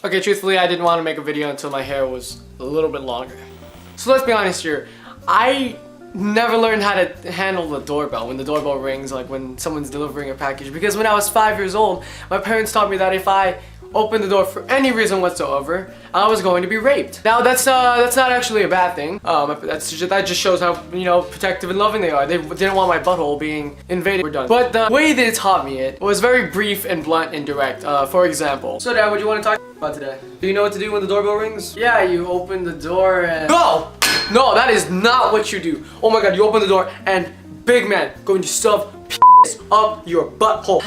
Okay, truthfully, I didn't want to make a video until my hair was a little bit longer. So let's be honest here. I never learned how to handle the doorbell when the doorbell rings, like when someone's delivering a package. Because when I was 5 years old, my parents taught me that if I opened the door for any reason whatsoever, I was going to be raped. Now that's not actually a bad thing. That just shows how, you know, protective and loving they are. They didn't want my butthole being invaded. We're done. But the way they taught me it was very brief and blunt and direct. For example, so Dad, what do you want to talk about today? Do you know what to do when the doorbell rings? Yeah, you open the door and... No, that is not what you do. Oh my God, you open the door and big man going to shove up your butthole.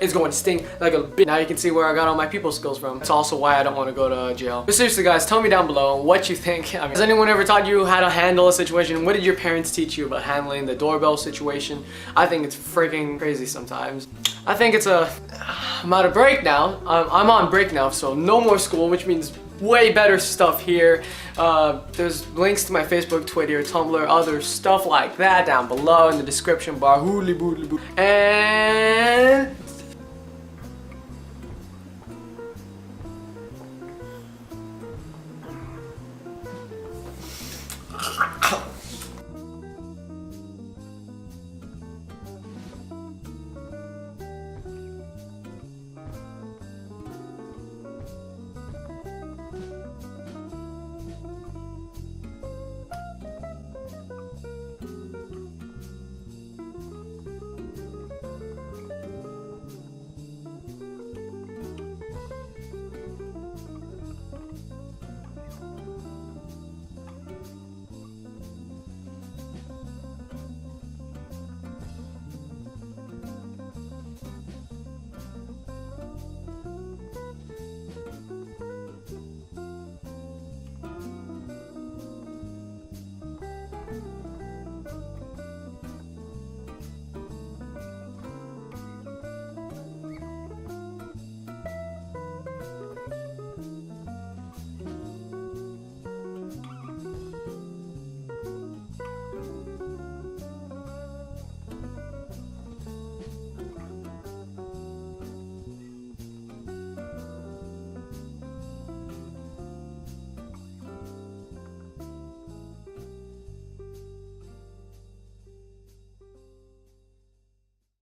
It's going to sting like a bitch. Now you can see where I got all my people skills from. That's also why I don't want to go to jail. But seriously guys, tell me down below what you think. I mean, has anyone ever taught you how to handle a situation? What did your parents teach you about handling the doorbell situation? I think it's freaking crazy sometimes. I think it's I'm out of break now. I'm on break now, so no more school, which means way better stuff here. There's links to my Facebook, Twitter, Tumblr, other stuff like that down below in the description bar. And